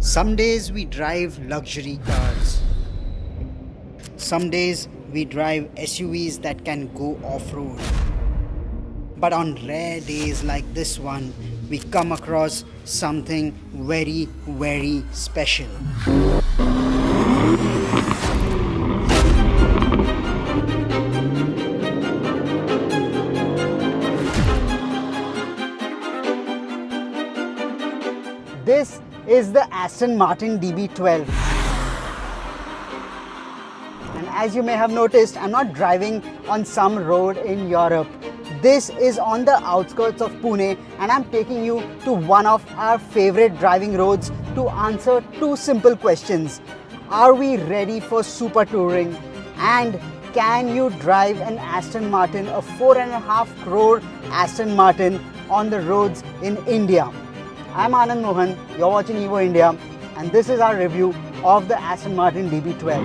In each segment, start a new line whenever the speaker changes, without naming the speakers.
Some days we drive luxury cars. Some days we drive SUVs that can go off-road. But on rare days like this one, we come across something very, very special. This is the Aston Martin DB12. And as you may have noticed, I'm not driving on some road in Europe. This is on the outskirts of Pune, and I'm taking you to one of our favorite driving roads to answer two simple questions. Are we ready for super touring? And can you drive an Aston Martin, a 4.5 crore Aston Martin on the roads in India? I'm Anand Mohan, you're watching Evo India, and this is our review of the Aston Martin DB12.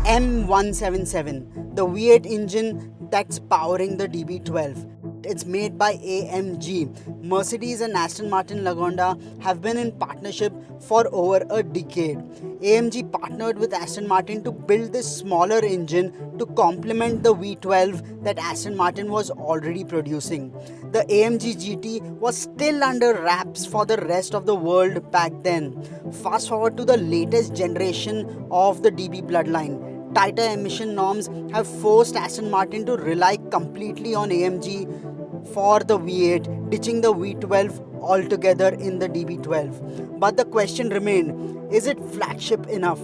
M177, the V8 engine that's powering the DB12. It's made by AMG. Mercedes and Aston Martin Lagonda have been in partnership for over a decade. AMG partnered with Aston Martin to build this smaller engine to complement the V12 that Aston Martin was already producing. The AMG GT was still under wraps for the rest of the world back then. Fast forward to the latest generation of the DB bloodline. Tighter emission norms have forced Aston Martin to rely completely on AMG for the V8, ditching the V12 altogether in the DB12. But the question remained, is it flagship enough?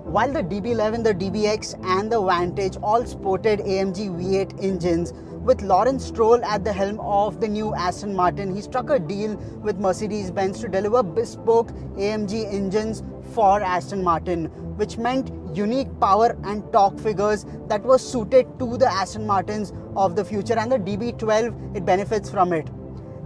While the DB11, the DBX and the Vantage all sported AMG V8 engines, with Lawrence Stroll at the helm of the new Aston Martin, he struck a deal with Mercedes-Benz to deliver bespoke AMG engines for Aston Martin, which meant unique power and torque figures that were suited to the Aston Martins of the future, and the DB12, it benefits from it.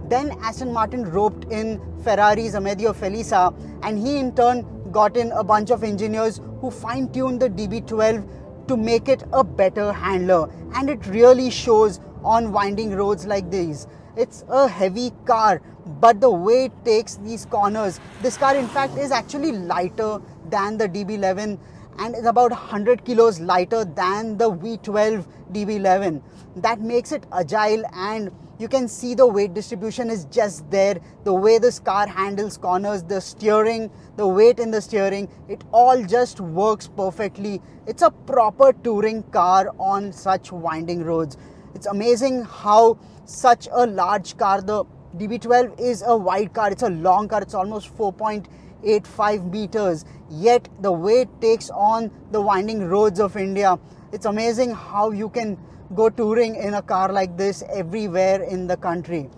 Then Aston Martin roped in Ferrari's Amedeo Felisa, and he in turn got in a bunch of engineers who fine-tuned the DB12 to make it a better handler, and it really shows on winding roads like these. It's a heavy car, but the way it takes these corners, this car in fact is actually lighter than the DB11 and is about 100 kilos lighter than the V12 DB11. That makes it agile, and you can see the weight distribution is just there. The way this car handles corners, the steering, the weight in the steering, it all just works perfectly. It's a proper touring car on such winding roads. It's amazing how such a large car, the DB12 is a wide car, it's a long car, it's almost 4.85 meters, yet the way it takes on the winding roads of India, it's amazing how you can go touring in a car like this everywhere in the country.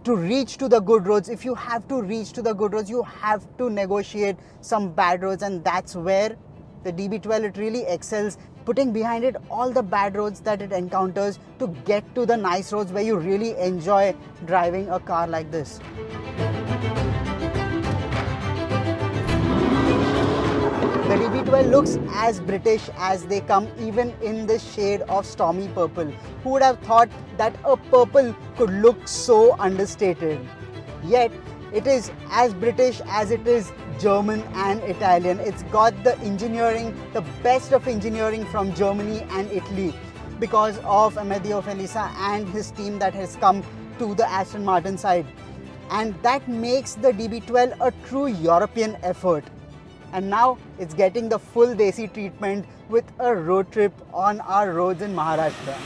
To reach to the good roads, if you have to reach to the good roads, you have to negotiate some bad roads, and that's where the DB12, it really excels, putting behind it all the bad roads that it encounters to get to the nice roads where you really enjoy driving a car like this. The DB12 looks as British as they come, even in the shade of stormy purple. Who would have thought that a purple could look so understated? Yet, it is as British as it is German and Italian. It's got the engineering, the best of engineering from Germany and Italy because of Amedeo Felisa and his team that has come to the Aston Martin side. And that makes the DB12 a true European effort. And now it's getting the full Desi treatment with a road trip on our roads in Maharashtra.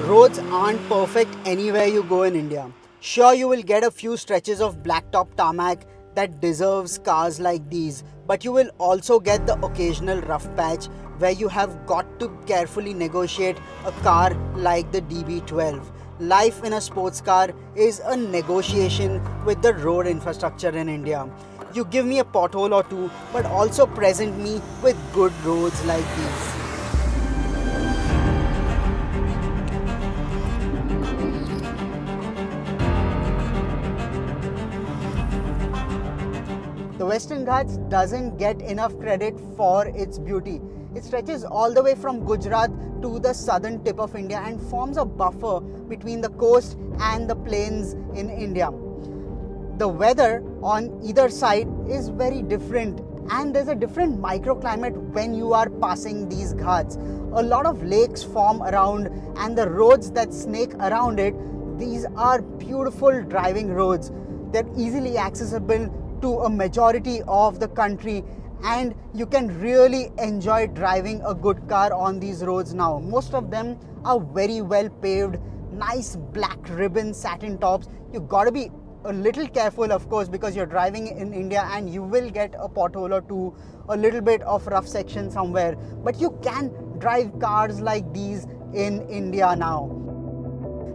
Roads aren't perfect anywhere you go in India. Sure, you will get a few stretches of blacktop tarmac that deserves cars like these, but you will also get the occasional rough patch where you have got to carefully negotiate a car like the DB12. Life in a sports car is a negotiation with the road infrastructure in India. You give me a pothole or two, but also present me with good roads like these. The Western Ghats doesn't get enough credit for its beauty. It stretches all the way from Gujarat to the southern tip of India and forms a buffer between the coast and the plains in India. The weather on either side is very different, and there's a different microclimate when you are passing these ghats. A lot of lakes form around, and the roads that snake around it, these are beautiful driving roads. They're easily accessible to a majority of the country, and you can really enjoy driving a good car on these roads now. Most of them are very well paved, nice black ribbon satin tops. You gotta be a little careful, of course, because you're driving in India and you will get a pothole or two, a little bit of rough section somewhere, but you can drive cars like these in India now.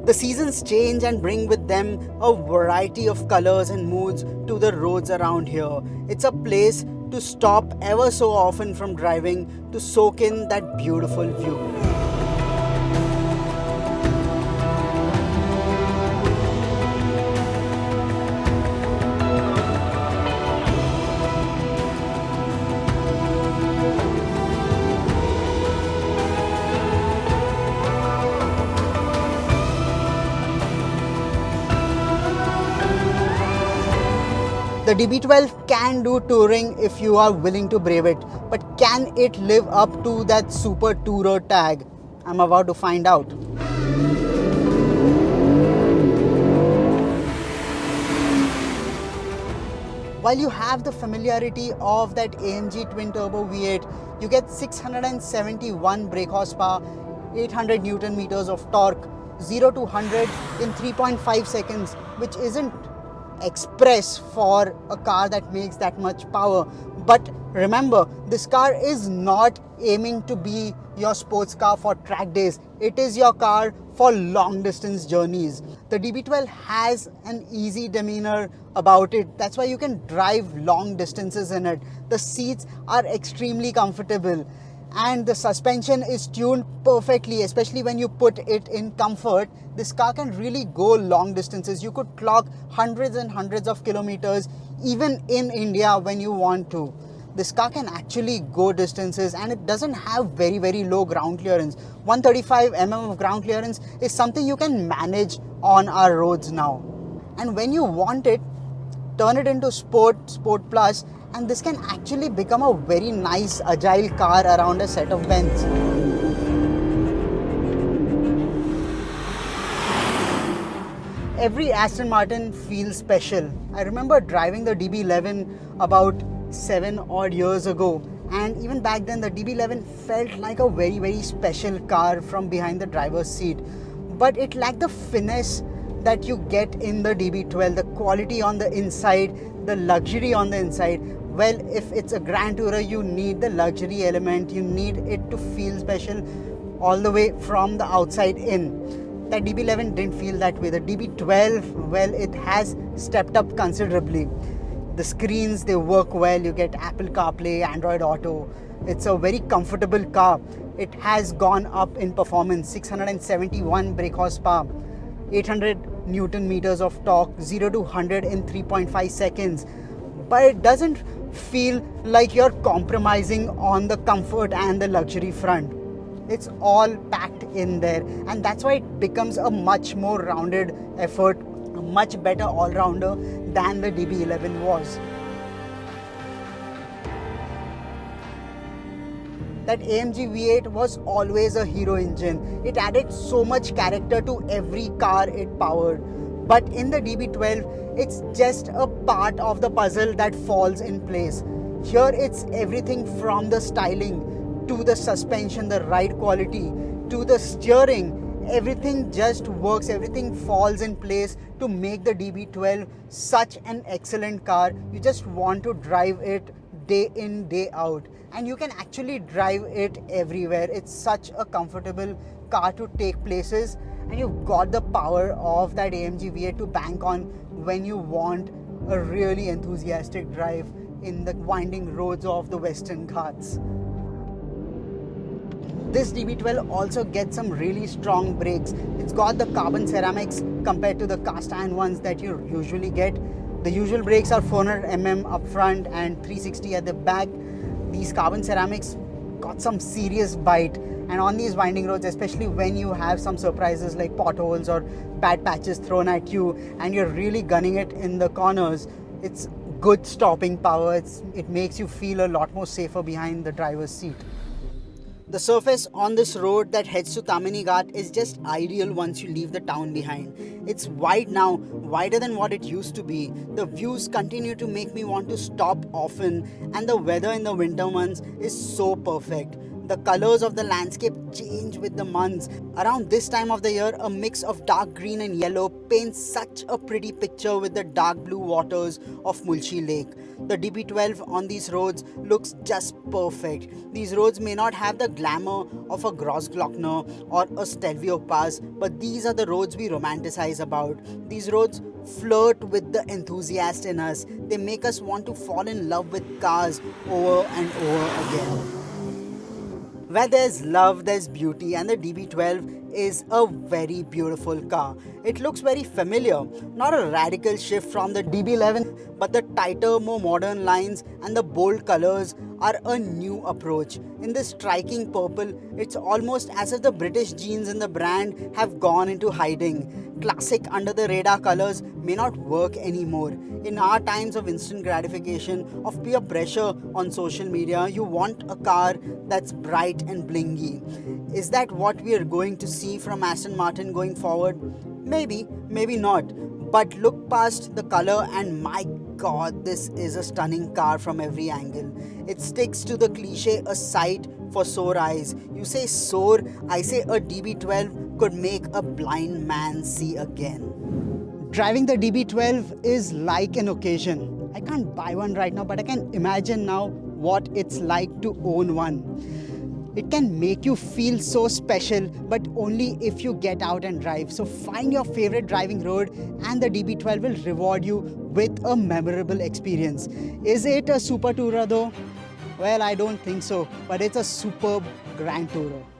The seasons change and bring with them a variety of colors and moods to the roads around here. It's a place to stop ever so often from driving to soak in that beautiful view. The DB12 can do touring if you are willing to brave it, but can it live up to that Supertourer tag? I'm about to find out. While you have the familiarity of that AMG twin turbo V8, you get 671 brake horsepower, 800 Newton meters of torque, 0 to 100 in 3.5 seconds, which isn't express for a car that makes that much power. But remember, this car is not aiming to be your sports car for track days. It is your car for long distance journeys. The DB12 has an easy demeanor about it. That's why you can drive long distances in it. The seats are extremely comfortable, and the suspension is tuned perfectly, especially when you put it in comfort. This car can really go long distances. You could clock hundreds and hundreds of kilometers even in India when you want to. This car can actually go distances, and it doesn't have very low ground clearance. 135 mm of ground clearance is something you can manage on our roads now. And when you want it, turn it into Sport Plus, and this can actually become a very nice agile car around a set of bends. Every Aston Martin feels special. I remember driving the DB11 about 7 odd years ago, and even back then the DB11 felt like a very special car from behind the driver's seat, but it lacked the finesse that you get in the DB12, the quality on the inside, the luxury on the inside. Well, if it's a Grand Tourer, you need the luxury element, you need it to feel special all the way from the outside in. That DB11 didn't feel that way. The DB12, well, it has stepped up considerably. The screens, they work well. You get Apple CarPlay, Android Auto. It's a very comfortable car. It has gone up in performance. 671 brake horsepower, 800 Newton meters of torque, 0 to 100 in 3.5 seconds. But it doesn't feel like you're compromising on the comfort and the luxury front. It's all packed in there, and that's why it becomes a much more rounded effort, a much better all-rounder than the DB11 was. That AMG V8 was always a hero engine. It added so much character to every car it powered. But in the DB12, it's just a part of the puzzle that falls in place. Here it's everything from the styling to the suspension, the ride quality, to the steering. Everything just works, everything falls in place to make the DB12 such an excellent car. You just want to drive it day in, day out, and you can actually drive it everywhere. It's such a comfortable car to take places, and you've got the power of that AMG V8 to bank on when you want a really enthusiastic drive in the winding roads of the Western Ghats. This DB12 also gets some really strong brakes. It's got the carbon ceramics compared to the cast iron ones that you usually get. The usual brakes are 400 up front and 360 at the back. These carbon ceramics got some serious bite, and on these winding roads, especially when you have some surprises like potholes or bad patches thrown at you and you're really gunning it in the corners, it's good stopping power. It makes you feel a lot more safer behind the driver's seat. The surface on this road that heads to Tamhini Ghat is just ideal once you leave the town behind. It's wide now, wider than what it used to be. The views continue to make me want to stop often, and the weather in the winter months is so perfect. The colors of the landscape change with the months. Around this time of the year, a mix of dark green and yellow paints such a pretty picture with the dark blue waters of Mulchi Lake. The DB12 on these roads looks just perfect. These roads may not have the glamour of a Grossglockner or a Stelvio Pass, but these are the roads we romanticize about. These roads flirt with the enthusiast in us. They make us want to fall in love with cars over and over again. Where there's love, there's beauty, and the DB12 is a very beautiful car. It looks very familiar, not a radical shift from the DB11, but the tighter, more modern lines and the bold colors are a new approach. In this striking purple, it's almost as if the British genes in the brand have gone into hiding. Classic under the radar colors may not work anymore. In our times of instant gratification, of peer pressure on social media, you want a car that's bright and blingy. Is that what we are going to see from Aston Martin going forward? Maybe, maybe not. But look past the color and my god, this is a stunning car from every angle. It sticks to the cliche, a sight for sore eyes. You say sore, I say a DB12 could make a blind man see again. Driving the DB12 is like an occasion. I can't buy one right now, but I can imagine now what it's like to own one. It can make you feel so special, but only if you get out and drive. So find your favorite driving road and the DB12 will reward you with a memorable experience. Is it a Supertourer though? Well, I don't think so, but it's a superb Grand Tourer.